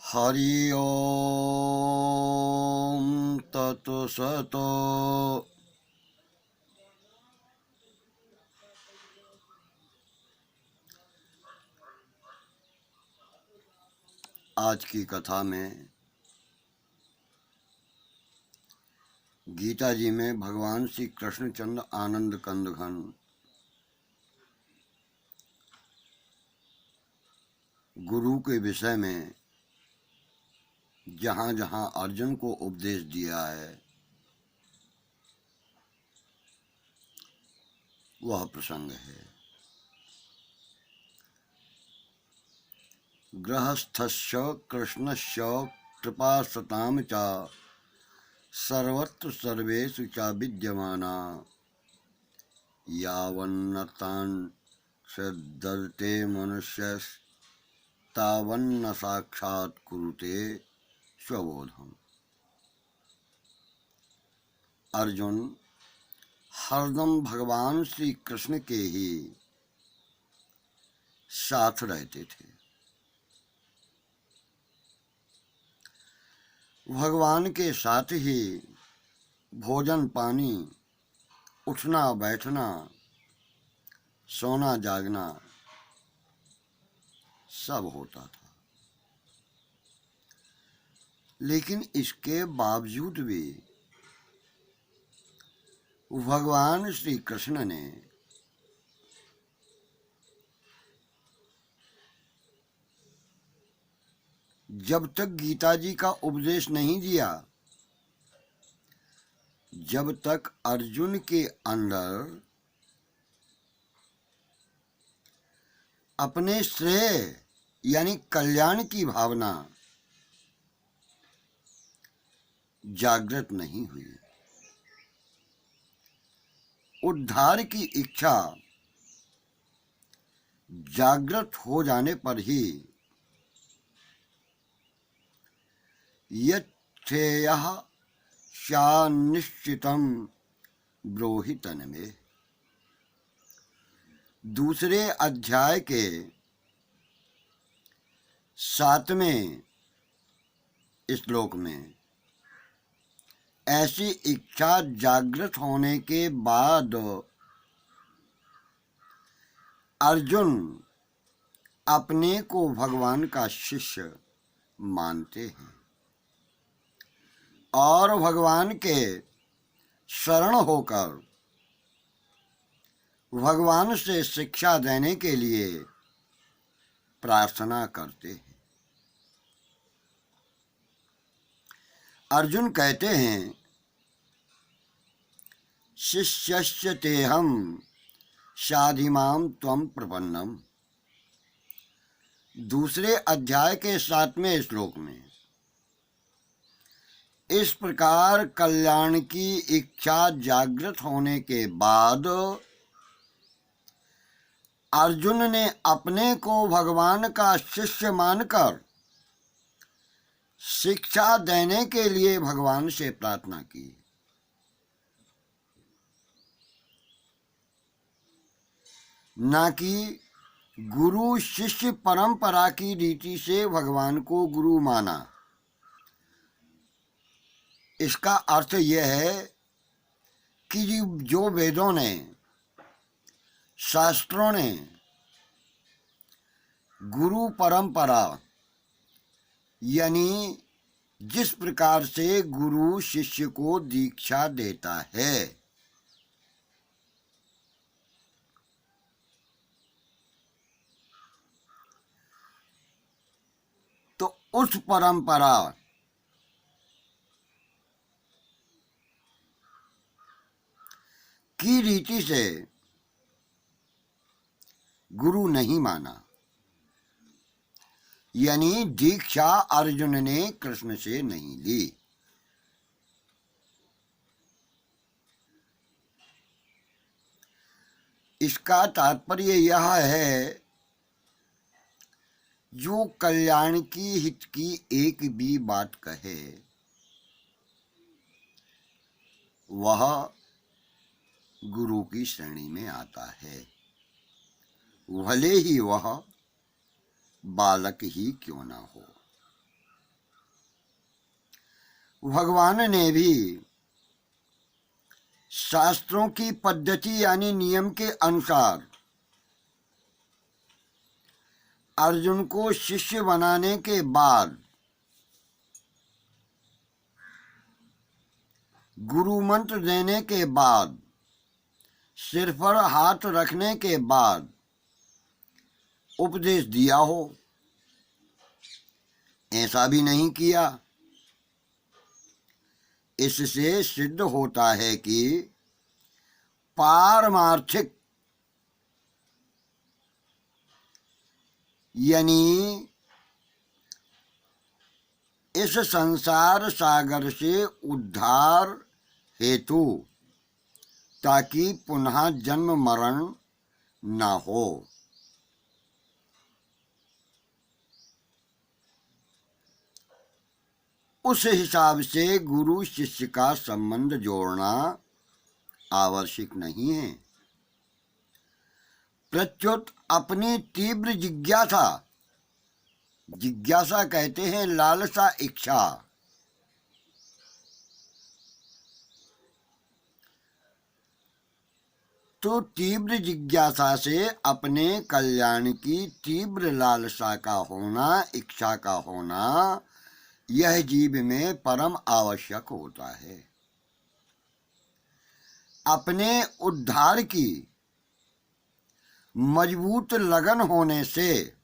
हरि ओम तत्सत। आज की कथा में गीता जी में भगवान श्री कृष्णचंद्र आनंद कंद घन गुरु के विषय में जहाँ जहाँ अर्जुन को उपदेश दिया है वह प्रसंग है। गृहस्थस्य कृष्णस्य कृपासतां च सर्वत्र सर्वेषु च विद्यमाना यावन्नतान् श्रद्धते मनुष्यस्तावन्न साक्षात् कुरुते स्वबोधम्। अर्जुन हरदम भगवान श्री कृष्ण के ही साथ रहते थे। भगवान के साथ ही भोजन पानी, उठना बैठना, सोना जागना सब होता था। लेकिन इसके बावजूद भी भगवान श्री कृष्ण ने जब तक गीता जी का उपदेश नहीं दिया, जब तक अर्जुन के अंदर अपने श्रेय यानी कल्याण की भावना जागृत नहीं हुई, उद्धार की इच्छा जागृत हो जाने पर ही यच्छ्रेयः स्यान्निश्चितं ब्रूहि तन्मे। दूसरे अध्याय के 7वें श्लोक में ऐसी इच्छा जागृत होने के बाद अर्जुन अपने को भगवान का शिष्य मानते हैं और भगवान के शरण होकर भगवान से शिक्षा देने के लिए प्रार्थना करते हैं। अर्जुन कहते हैं, शिष्यस्य तेहं शाधिमां त्वं प्रपन्नम। दूसरे अध्याय के 7वें श्लोक में इस प्रकार कल्याण की इच्छा जागृत होने के बाद अर्जुन ने अपने को भगवान का शिष्य मानकर शिक्षा देने के लिए भगवान से प्रार्थना की। न कि गुरु शिष्य परंपरा की रीति से भगवान को गुरु माना। इसका अर्थ यह है कि जो वेदों ने, शास्त्रों ने गुरु परंपरा यानी जिस प्रकार से गुरु शिष्य को दीक्षा देता है, तो उस परंपरा की रीति से गुरु नहीं माना, यानी दीक्षा अर्जुन ने कृष्ण से नहीं ली। इसका तात्पर्य यह है, जो कल्याण की हित की एक भी बात कहे वह गुरु की श्रेणी में आता है, भले ही वह बालक ही क्यों ना हो। भगवान ने भी शास्त्रों की पद्धति यानी नियम के अनुसार अर्जुन को शिष्य बनाने के बाद, गुरु मंत्र देने के बाद, सिर पर हाथ रखने के बाद उपदेश दिया हो, ऐसा भी नहीं किया। इससे सिद्ध होता है कि पारमार्थिक यानी इस संसार सागर से उद्धार हेतु, ताकि पुनः जन्म मरण न हो। उस हिसाब से गुरु शिष्य का संबंध जोड़ना आवश्यक नहीं है। प्रत्युत अपनी तीव्र जिज्ञासा, जिज्ञासा कहते हैं लालसा, इच्छा, तो तीव्र जिज्ञासा से अपने कल्याण की तीव्र लालसा का होना, इच्छा का होना, यह जीव में परम आवश्यक होता है। अपने उद्धार की मजबूत लगन होने से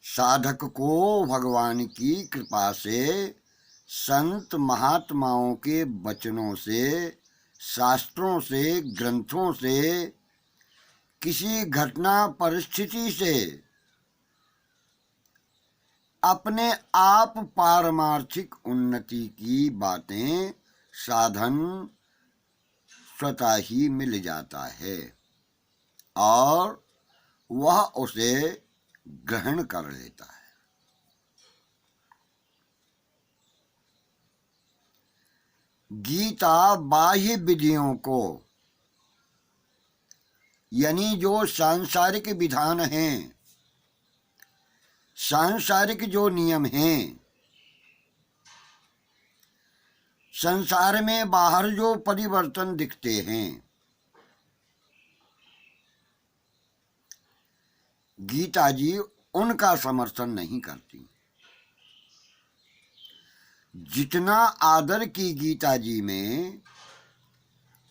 साधक को भगवान की कृपा से, संत महात्माओं के वचनों से, शास्त्रों से, ग्रंथों से, किसी घटना परिस्थिति से अपने आप पारमार्थिक उन्नति की बातें, साधन स्वतः ही मिल जाता है और वह उसे ग्रहण कर लेता है। गीता बाह्य विधियों को, यानी जो सांसारिक विधान हैं, सांसारिक जो नियम हैं, संसार में बाहर जो परिवर्तन दिखते हैं, गीता जी उनका समर्थन नहीं करती। जितना आदर की गीता जी में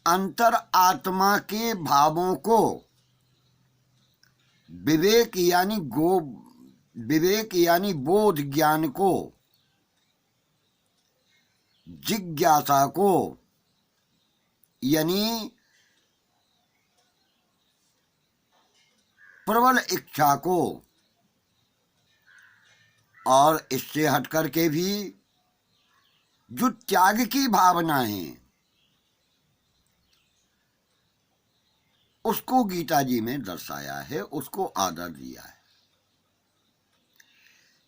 अंतर आत्मा के भावों को, विवेक यानी बोध ज्ञान को, जिज्ञासा को यानी प्रबल इच्छा को, और इससे हट करके भी जो त्याग की भावना है, उसको गीता जी में दर्शाया है, उसको आदर दिया है।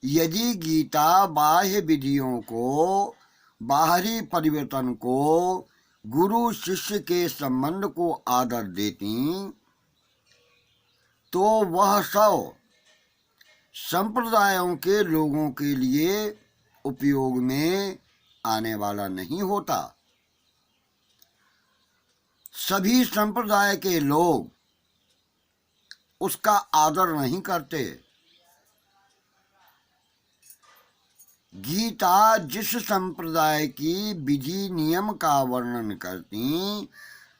यदि गीता बाह्य विधियों को, बाहरी परिवर्तन को, गुरु शिष्य के संबंध को आदर देती, तो वह सब संप्रदायों के लोगों के लिए उपयोग में आने वाला नहीं होता। सभी संप्रदाय के लोग उसका आदर नहीं करते। गीता जिस संप्रदाय की विधि नियम का वर्णन करती,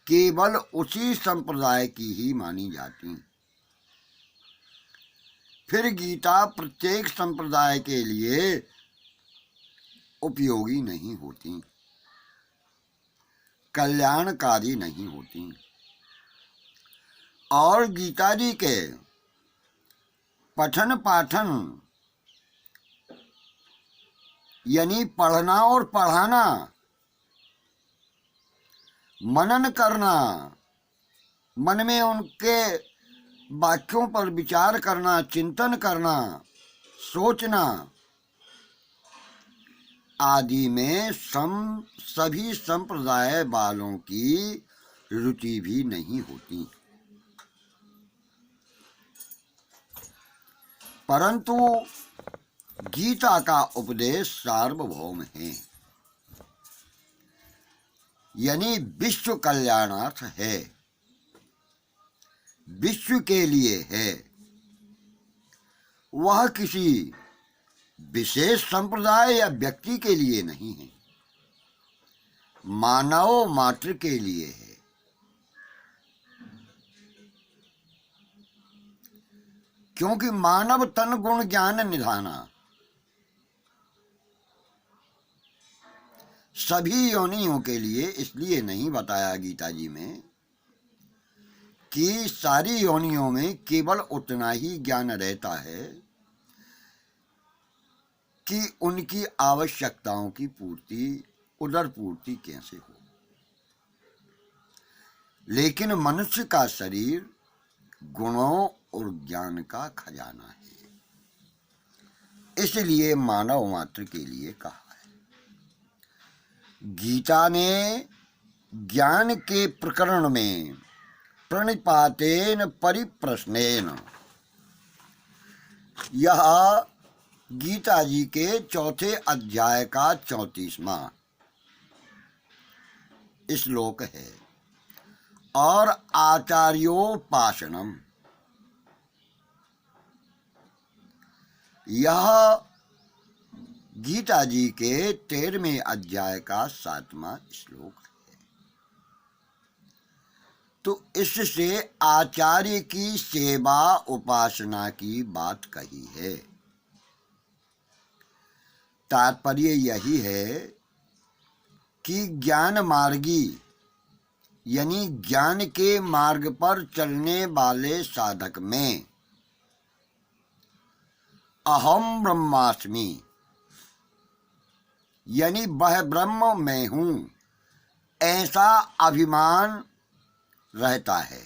केवल उसी संप्रदाय की ही मानी जाती। फिर गीता प्रत्येक संप्रदाय के लिए उपयोगी नहीं होती, कल्याणकारी नहीं होती। और गीता जी के पठन पाठन यानी पढ़ना और पढ़ाना, मनन करना, मन में उनके वाक्यों पर विचार करना, चिंतन करना, सोचना आदि में सभी संप्रदाय वालों की रुचि भी नहीं होती। परंतु गीता का उपदेश सार्वभौम है, यानी विश्व कल्याणार्थ है, विश्व के लिए है। वह किसी विशेष संप्रदाय या व्यक्ति के लिए नहीं है, मानव मात्र के लिए है। क्योंकि मानव तन गुण ज्ञान निधाना, सभी योनियों के लिए इसलिए नहीं बताया गीता जी में कि सारी योनियों में केवल उतना ही ज्ञान रहता है कि उनकी आवश्यकताओं की पूर्ति, उदर पूर्ति कैसे हो। लेकिन मनुष्य का शरीर गुणों और ज्ञान का खजाना है, इसलिए मानव मात्र के लिए कहा है। गीता ने ज्ञान के प्रकरण में प्रणिपातेन परिप्रश्नेन, यह गीता जी के चौथे अध्याय का 34वां श्लोक है। और आचार्योपासनम, यह गीता जी के 13वें अध्याय का 7वां श्लोक है। तो इससे आचार्य की सेवा उपासना की बात कही है। तात्पर्य यही है कि ज्ञान मार्गी, यानी ज्ञान के मार्ग पर चलने वाले साधक में अहम ब्रह्मास्मि, यानी वह ब्रह्म मैं हूं, ऐसा अभिमान रहता है।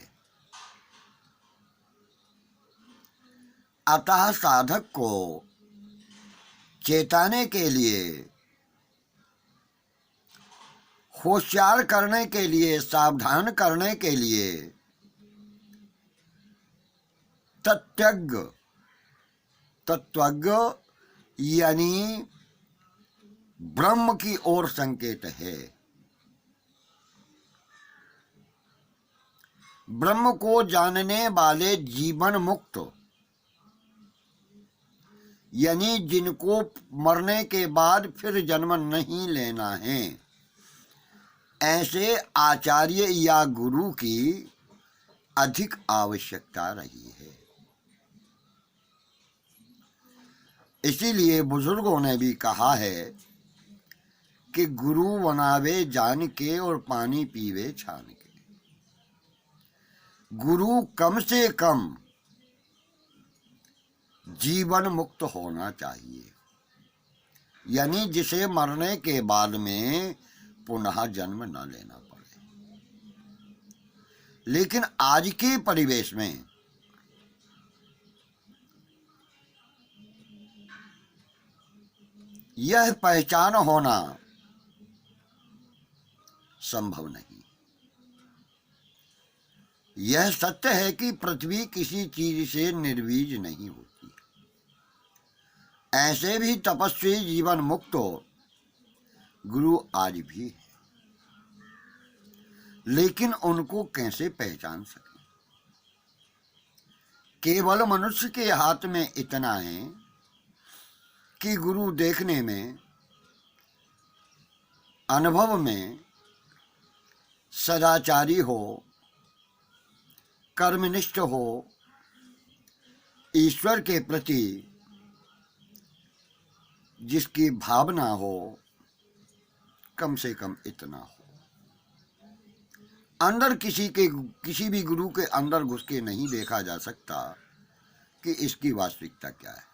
अतः साधक को चेताने के लिए, होशियार करने के लिए, सावधान करने के लिए तत्वज्ञ यानी ब्रह्म की ओर संकेत है। ब्रह्म को जानने वाले जीवन मुक्त, यानी जिनको मरने के बाद फिर जन्म नहीं लेना है, ऐसे आचार्य या गुरु की अधिक आवश्यकता रही है। इसीलिए बुजुर्गों ने भी कहा है कि गुरु बनावे जान के और पानी पीवे छान के। गुरु कम से कम जीवन मुक्त होना चाहिए, यानी जिसे मरने के बाद में पुनः जन्म न लेना पड़े। लेकिन आज के परिवेश में यह पहचान होना संभव नहीं। यह सत्य है कि पृथ्वी किसी चीज से निर्वीज नहीं होती। ऐसे भी तपस्वी जीवन मुक्त गुरु आज भी है, लेकिन उनको कैसे पहचान सके? केवल मनुष्य के हाथ में इतना है कि गुरु देखने में, अनुभव में सदाचारी हो, कर्मनिष्ठ हो, ईश्वर के प्रति जिसकी भावना हो, कम से कम इतना हो। अंदर किसी भी गुरु के अंदर घुस के नहीं देखा जा सकता कि इसकी वास्तविकता क्या है,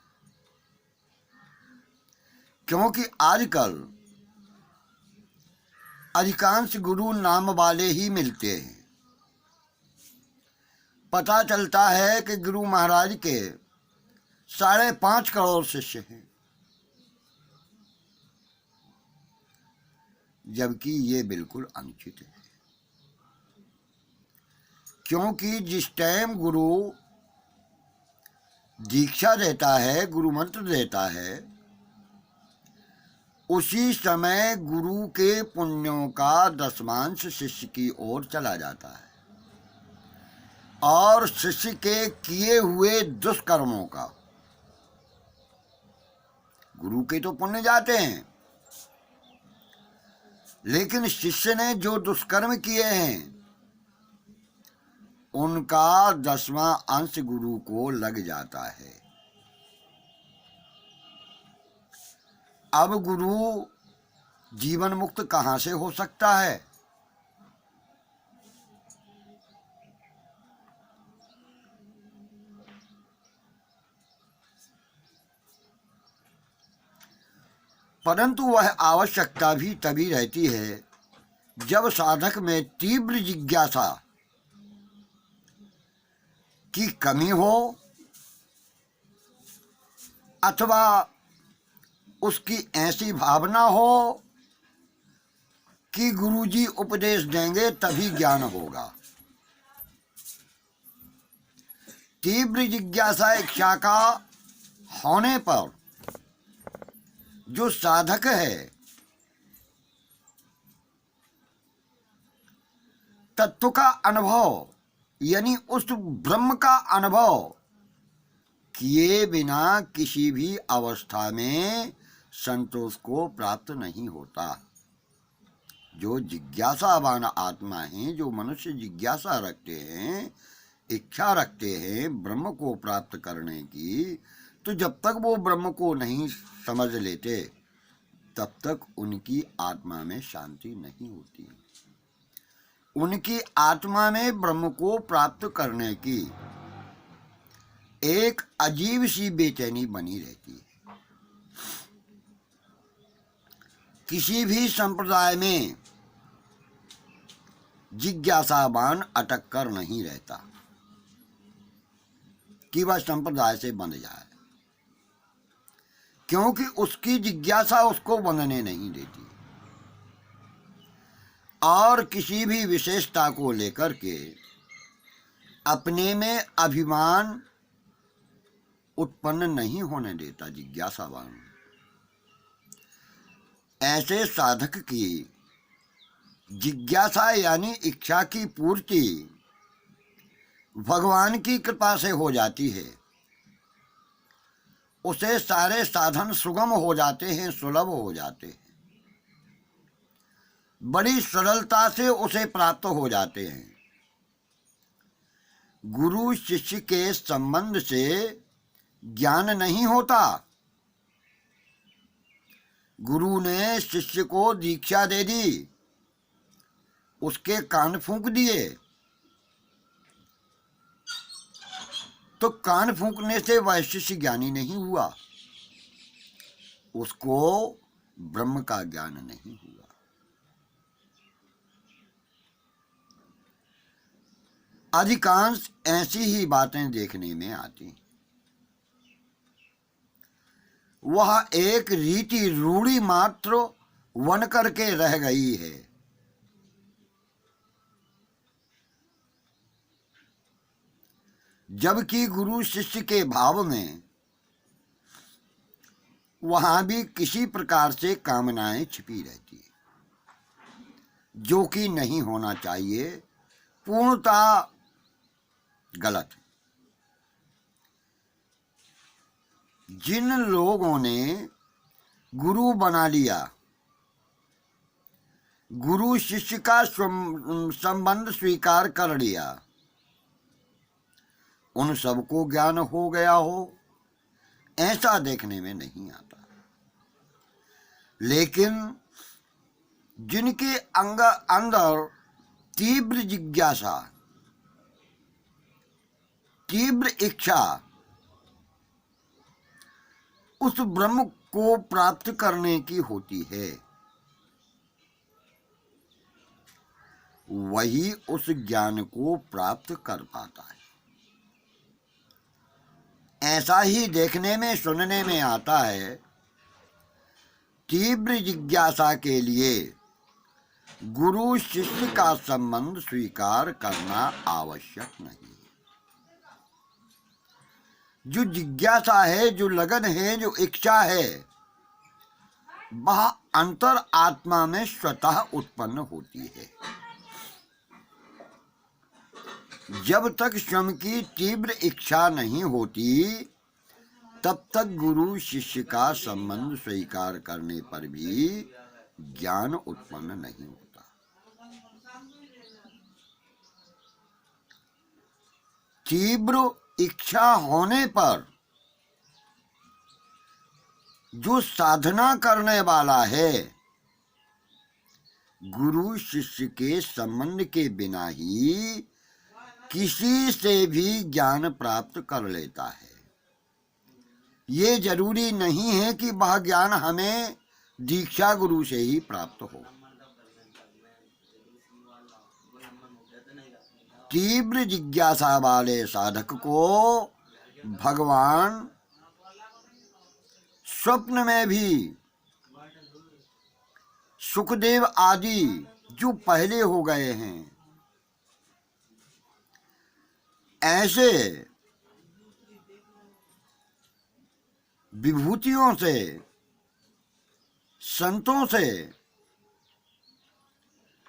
क्योंकि आजकल अधिकांश गुरु नाम वाले ही मिलते हैं। पता चलता है कि गुरु महाराज के 5.5 करोड़ शिष्य हैं, जबकि ये बिल्कुल अनुचित है। क्योंकि जिस टाइम गुरु दीक्षा देता है, गुरु मंत्र देता है, उसी समय गुरु के पुण्यों का दशमांश शिष्य की ओर चला जाता है और शिष्य के किए हुए दुष्कर्मों का, गुरु के तो पुण्य जाते हैं, लेकिन शिष्य ने जो दुष्कर्म किए हैं उनका 10वां अंश गुरु को लग जाता है। अब गुरु जीवन मुक्त कहां से हो सकता है? परंतु वह आवश्यकता भी तभी रहती है जब साधक में तीव्र जिज्ञासा की कमी हो अथवा उसकी ऐसी भावना हो कि गुरुजी उपदेश देंगे तभी ज्ञान होगा। तीव्र जिज्ञासा इच्छा का होने पर जो साधक है तत्व का अनुभव यानी उस ब्रह्म का अनुभव किए बिना किसी भी अवस्था में संतोष को प्राप्त नहीं होता। जो जिज्ञासावान आत्मा हैं, जो मनुष्य जिज्ञासा रखते हैं, इच्छा रखते हैं ब्रह्म को प्राप्त करने की, तो जब तक वो ब्रह्म को नहीं समझ लेते तब तक उनकी आत्मा में शांति नहीं होती। उनकी आत्मा में ब्रह्म को प्राप्त करने की एक अजीब सी बेचैनी बनी रहती है। किसी भी संप्रदाय में जिज्ञासावान अटक कर नहीं रहता कि वह संप्रदाय से बंध जाए, क्योंकि उसकी जिज्ञासा उसको बंधने नहीं देती। और किसी भी विशेषता को लेकर के अपने में अभिमान उत्पन्न नहीं होने देता जिज्ञासावान। ऐसे साधक की जिज्ञासा यानी इच्छा की पूर्ति भगवान की कृपा से हो जाती है। उसे सारे साधन सुगम हो जाते हैं, सुलभ हो जाते हैं, बड़ी सरलता से उसे प्राप्त हो जाते हैं। गुरु शिष्य के संबंध से ज्ञान नहीं होता। गुरु ने शिष्य को दीक्षा दे दी, उसके कान फूंक दिए, तो कान फूंकने से वह शिष्य ज्ञानी नहीं हुआ, उसको ब्रह्म का ज्ञान नहीं हुआ। अधिकांश ऐसी ही बातें देखने में आती। वह एक रीति रूढ़ी मात्र बन करके रह गई है। जबकि गुरु शिष्य के भाव में वहां भी किसी प्रकार से कामनाएं छिपी रहती है, जो कि नहीं होना चाहिए, पूर्णतः गलत है। जिन लोगों ने गुरु बना लिया, गुरु शिष्य का संबंध स्वीकार कर लिया, उन सबको ज्ञान हो गया हो ऐसा देखने में नहीं आता। लेकिन जिनके अंदर तीव्र जिज्ञासा, तीव्र इच्छा उस ब्रह्म को प्राप्त करने की होती है, वही उस ज्ञान को प्राप्त कर पाता है। ऐसा ही देखने में सुनने में आता है। तीव्र जिज्ञासा के लिए गुरु शिष्य का संबंध स्वीकार करना आवश्यक नहीं है। जो जिज्ञासा है, जो लगन है, जो इच्छा है, वह अंतर आत्मा में स्वतः उत्पन्न होती है। जब तक स्वयं की तीव्र इच्छा नहीं होती तब तक गुरु शिष्य का संबंध स्वीकार करने पर भी ज्ञान उत्पन्न नहीं होता। तीव्र इच्छा होने पर जो साधना करने वाला है गुरु शिष्य के संबंध के बिना ही किसी से भी ज्ञान प्राप्त कर लेता है। ये जरूरी नहीं है कि वह ज्ञान हमें दीक्षा गुरु से ही प्राप्त हो। तीव्र जिज्ञासा वाले साधक को भगवान स्वप्न में भी सुखदेव आदि जो पहले हो गए हैं ऐसे विभूतियों से संतों से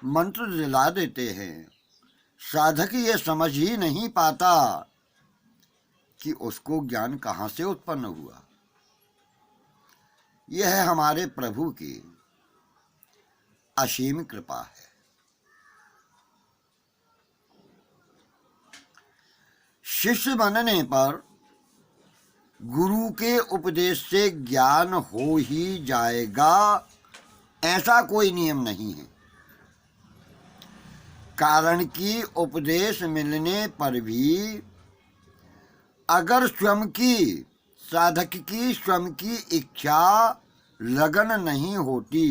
मंत्र दिला देते हैं। साधक ये समझ ही नहीं पाता कि उसको ज्ञान कहाँ से उत्पन्न हुआ। यह है हमारे प्रभु की असीम कृपा है। शिष्य बनने पर गुरु के उपदेश से ज्ञान हो ही जाएगा ऐसा कोई नियम नहीं है। कारण कि उपदेश मिलने पर भी अगर स्वयं की साधक की स्वयं की इच्छा लगन नहीं होती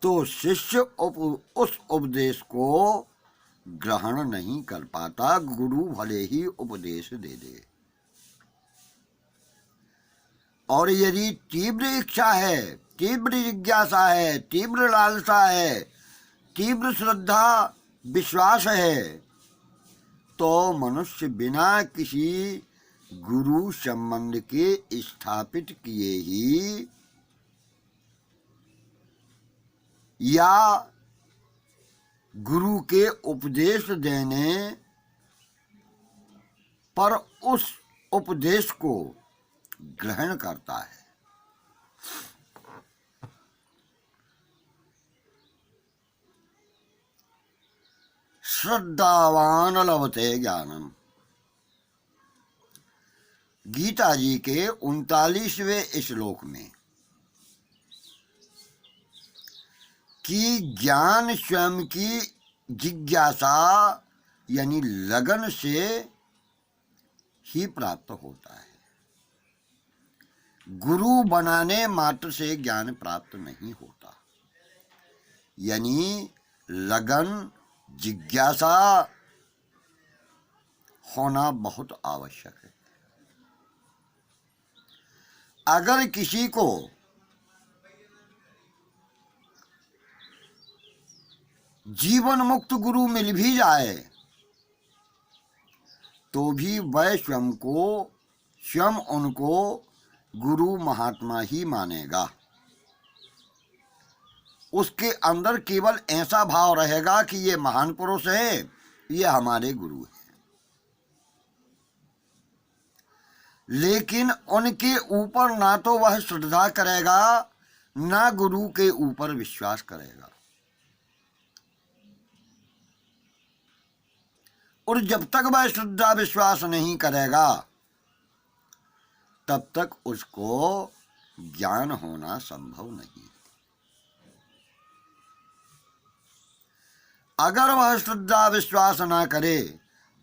तो शिष्य उस उपदेश को ग्रहण नहीं कर पाता, गुरु भले ही उपदेश दे दे। और यदि तीव्र इच्छा है, तीव्र जिज्ञासा है, तीव्र लालसा है, तीव्र श्रद्धा विश्वास है तो मनुष्य बिना किसी गुरु संबंध के स्थापित किए ही या गुरु के उपदेश देने पर उस उपदेश को ग्रहण करता है। श्रद्धावान लभते ज्ञानम, गीता जी के 39वें श्लोक में कि ज्ञान स्वयं की जिज्ञासा यानी लगन से ही प्राप्त होता है। गुरु बनाने मात्र से ज्ञान प्राप्त नहीं होता। यानी लगन जिज्ञासा होना बहुत आवश्यक है। अगर किसी को जीवन मुक्त गुरु मिल भी जाए तो भी वह स्वयं उनको गुरु महात्मा ही मानेगा। उसके अंदर केवल ऐसा भाव रहेगा कि ये महान पुरुष है, ये हमारे गुरु है। लेकिन उनके ऊपर ना तो वह श्रद्धा करेगा ना गुरु के ऊपर विश्वास करेगा। और जब तक वह श्रद्धा विश्वास नहीं करेगा तब तक उसको ज्ञान होना संभव नहीं। अगर वह श्रद्धा विश्वास ना करे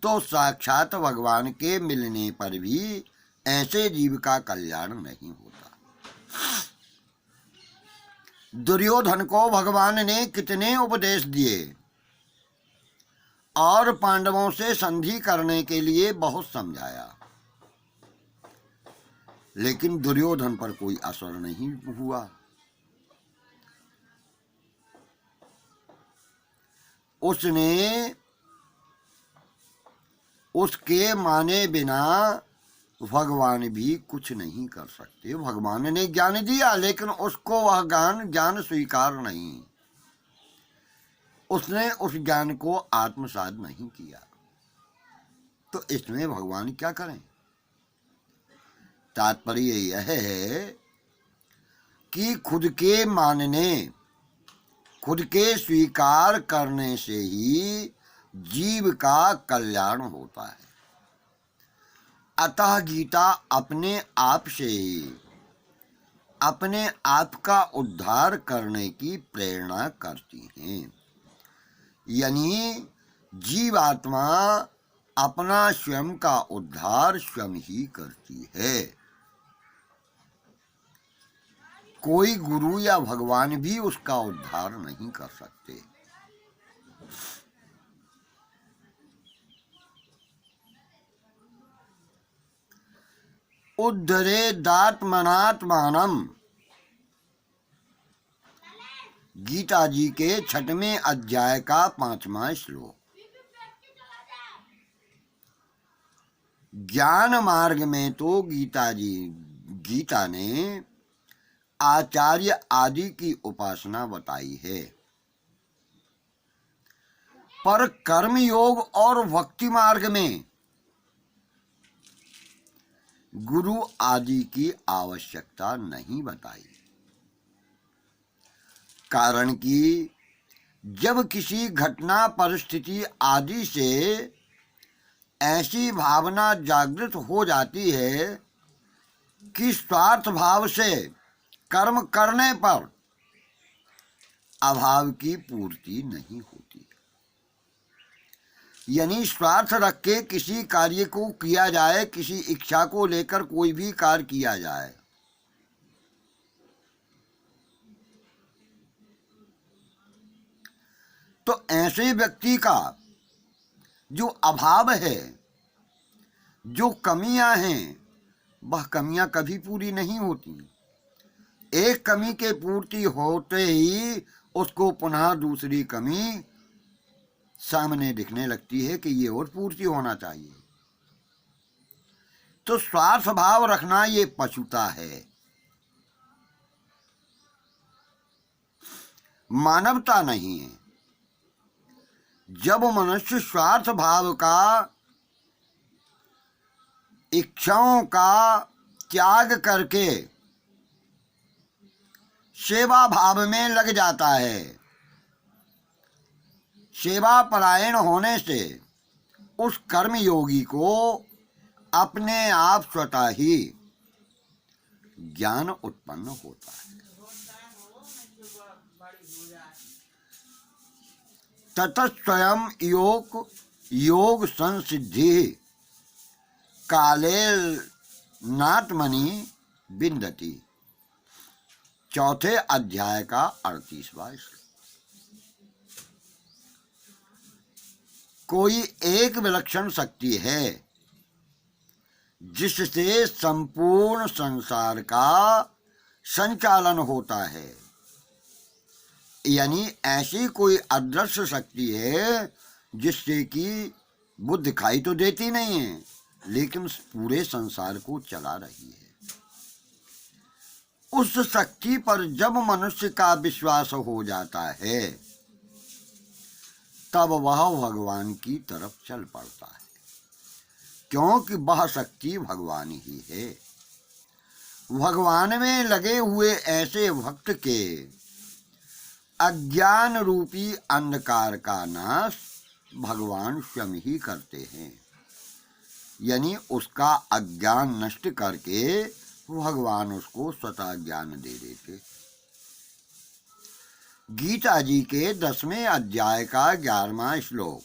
तो साक्षात भगवान के मिलने पर भी ऐसे जीव का कल्याण नहीं होता। दुर्योधन को भगवान ने कितने उपदेश दिए और पांडवों से संधि करने के लिए बहुत समझाया, लेकिन दुर्योधन पर कोई असर नहीं हुआ। उसने उसके माने बिना भगवान भी कुछ नहीं कर सकते। भगवान ने ज्ञान दिया लेकिन उसको वह ज्ञान स्वीकार नहीं, उसने उस ज्ञान को आत्मसात नहीं किया, तो इसमें भगवान क्या करें। तात्पर्य यह है कि खुद के मानने, खुद के स्वीकार करने से ही जीव का कल्याण होता है। अतः गीता अपने आप से ही अपने आप का उद्धार करने की प्रेरणा करती है। यानी जीवात्मा अपना स्वयं का उद्धार स्वयं ही करती है। कोई गुरु या भगवान भी उसका उद्धार नहीं कर सकते। उद्धरेदात्मनात्मानम्, गीता जी के 6वें अध्याय का 5वां श्लोक। ज्ञान मार्ग में तो गीता ने आचार्य आदि की उपासना बताई है, पर कर्म योग और भक्ति मार्ग में गुरु आदि की आवश्यकता नहीं बताई। कारण कि जब किसी घटना परिस्थिति आदि से ऐसी भावना जागृत हो जाती है कि स्वार्थ भाव से कर्म करने पर अभाव की पूर्ति नहीं होती, यानी स्वार्थ रख के किसी कार्य को किया जाए, किसी इच्छा को लेकर कोई भी कार्य किया जाए, तो ऐसे व्यक्ति का जो अभाव है, जो कमियां हैं, वह कमियां कभी पूरी नहीं होती। एक कमी के पूर्ति होते ही उसको पुनः दूसरी कमी सामने दिखने लगती है कि ये और पूर्ति होना चाहिए। तो स्वार्थ भाव रखना ये पशुता है, मानवता नहीं है। जब मनुष्य स्वार्थ भाव का, इच्छाओं का त्याग करके सेवा भाव में लग जाता है, सेवा परायण होने से उस कर्म योगी को अपने आप स्वतः ही ज्ञान उत्पन्न होता है। ततः स्वयं योग संसिद्धि काले नात्मनि बिंदति, 4 अध्याय का 38वां श्लोक। कोई एक विलक्षण शक्ति है जिससे संपूर्ण संसार का संचालन होता है, यानी ऐसी कोई अदृश्य शक्ति है जिससे कि वो दिखाई तो देती नहीं है लेकिन पूरे संसार को चला रही है। उस शक्ति पर जब मनुष्य का विश्वास हो जाता है तब वह भगवान की तरफ चल पड़ता है, क्योंकि वह शक्ति भगवान ही है। भगवान में लगे हुए ऐसे भक्त के अज्ञान रूपी अंधकार का नाश भगवान स्वयं ही करते हैं, यानी उसका अज्ञान नष्ट करके भगवान उसको स्वतः ज्ञान दे देते। गीता जी के 10वें अध्याय का 11वां श्लोक।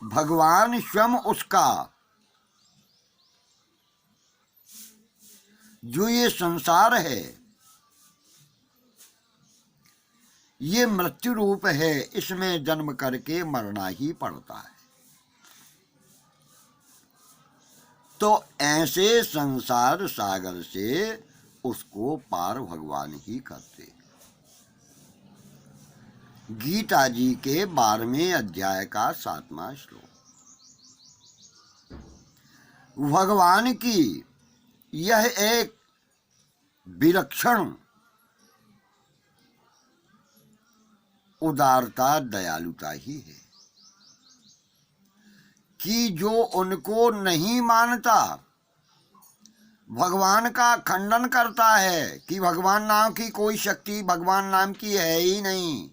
भगवान स्वयं उसका, जो ये संसार है ये मृत्यु रूप है, इसमें जन्म करके मरना ही पड़ता है। तो ऐसे संसार सागर से उसको पार भगवान ही करते। गीता जी के 12वें अध्याय का 7वां श्लोक। भगवान की यह एक विलक्षण उदारता, दयालुता ही है कि जो उनको नहीं मानता, भगवान का खंडन करता है कि भगवान नाम की कोई शक्ति भगवान नाम की है ही नहीं,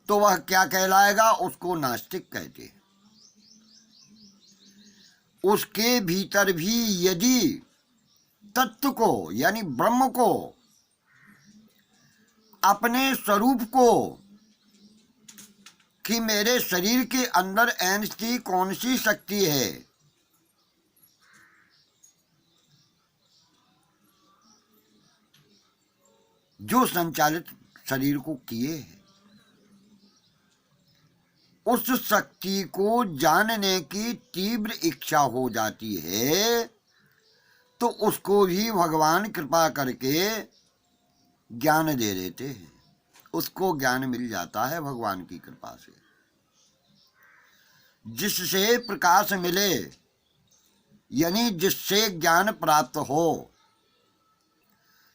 तो वह क्या कहलाएगा? उसको नास्तिक कहते हैं। उसके भीतर भी यदि तत्व को यानी ब्रह्म को, अपने स्वरूप को, कि मेरे शरीर के अंदर ऐसी कौन सी शक्ति है जो संचालित शरीर को किए है, उस शक्ति को जानने की तीव्र इच्छा हो जाती है, तो उसको भी भगवान कृपा करके ज्ञान दे देते हैं। उसको ज्ञान मिल जाता है भगवान की कृपा से, जिससे प्रकाश मिले, यानी जिससे ज्ञान प्राप्त हो।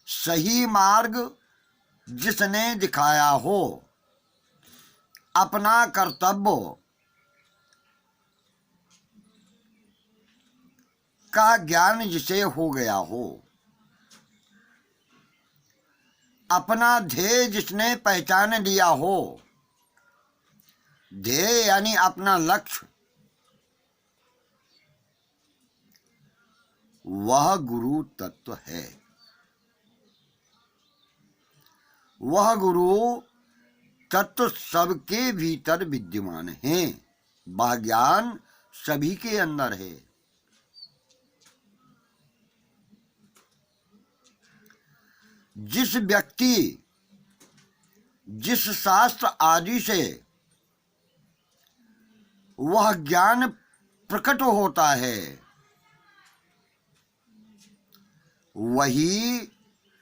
सही मार्ग जिसने दिखाया हो, अपना कर्तव्य का ज्ञान जिसे हो गया हो, अपना ध्येय जिसने पहचान लिया हो, ध्येय यानी अपना लक्ष्य, वह गुरु तत्व है। वह गुरु तत्व सबके भीतर विद्यमान है। वह ज्ञान सभी के अंदर है। जिस व्यक्ति, जिस शास्त्र आदि से वह ज्ञान प्रकट होता है, वही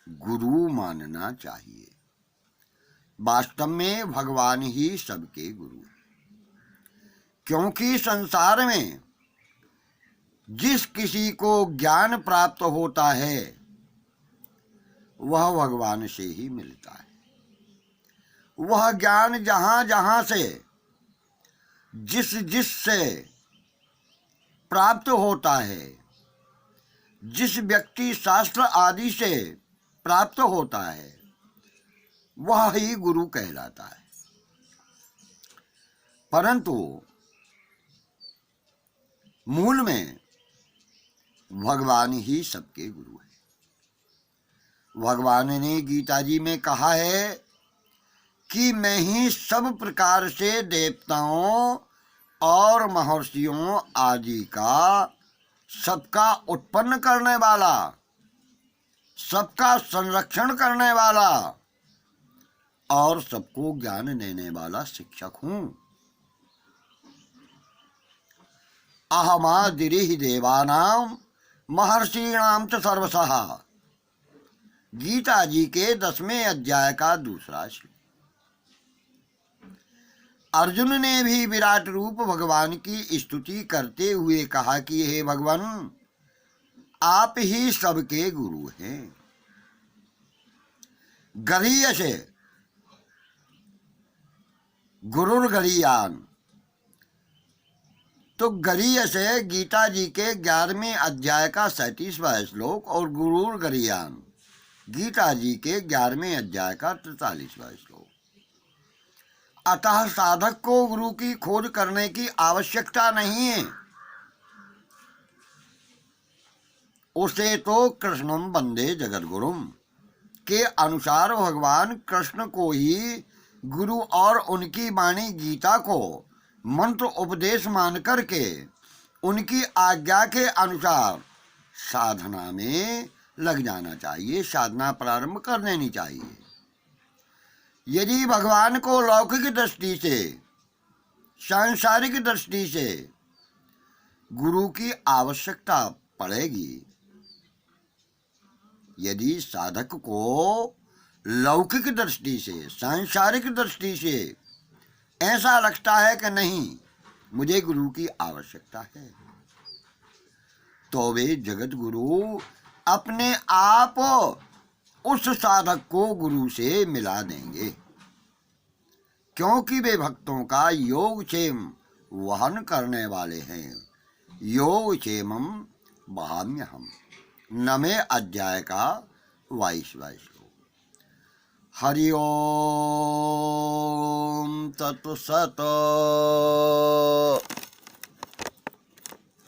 गुरु मानना चाहिए। वास्तव में भगवान ही सबके गुरु हैं, क्योंकि संसार में जिस किसी को ज्ञान प्राप्त होता है वह भगवान से ही मिलता है। वह ज्ञान जहाँ जहाँ से, जिस जिस से प्राप्त होता है, जिस व्यक्ति शास्त्र आदि से प्राप्त होता है, वह ही गुरु कहलाता है। परंतु मूल में भगवान ही सबके गुरु है। भगवान ने गीता जी में कहा है कि मैं ही सब प्रकार से देवताओं और महर्षियों आदि का, सबका उत्पन्न करने वाला, सबका संरक्षण करने वाला और सबको ज्ञान देने वाला शिक्षक हूं। अहमादिरिहि देवानाम महर्षीणाम च सर्वशः। गीता जी के 10वें अध्याय का दूसरा श्लोक। अर्जुन ने भी विराट रूप भगवान की स्तुति करते हुए कहा कि हे भगवान, आप ही सबके गुरु हैं। गरीयसे गुरुर्गरीयान, तो गरीयसे गीता जी के 11वें अध्याय का 37वां श्लोक और गुरुर्गरीयान गीता जी के 11वें अध्याय का 43वां श्लोक। अतः साधक को गुरु की खोज करने की आवश्यकता नहीं है। उसे तो कृष्णम वंदे जगद्गुरुम के अनुसार भगवान कृष्ण को ही गुरु और उनकी वाणी गीता को मंत्र उपदेश मान करके उनकी आज्ञा के अनुसार साधना में लग जाना चाहिए, साधना प्रारंभ कर देनी चाहिए। यदि भगवान को लौकिक दृष्टि से, सांसारिक दृष्टि से गुरु की आवश्यकता पड़ेगी, यदि साधक को लौकिक दृष्टि से, सांसारिक दृष्टि से ऐसा लगता है कि नहीं, मुझे गुरु की आवश्यकता है, तो वे जगत गुरु अपने आप उस साधक को गुरु से मिला देंगे, क्योंकि वे भक्तों का योगक्षेम वहन करने वाले हैं। योगक्षेमम वहाम्यहम्, 9वें अध्याय का 22वां श्लोक। हरि ओम तत्सत।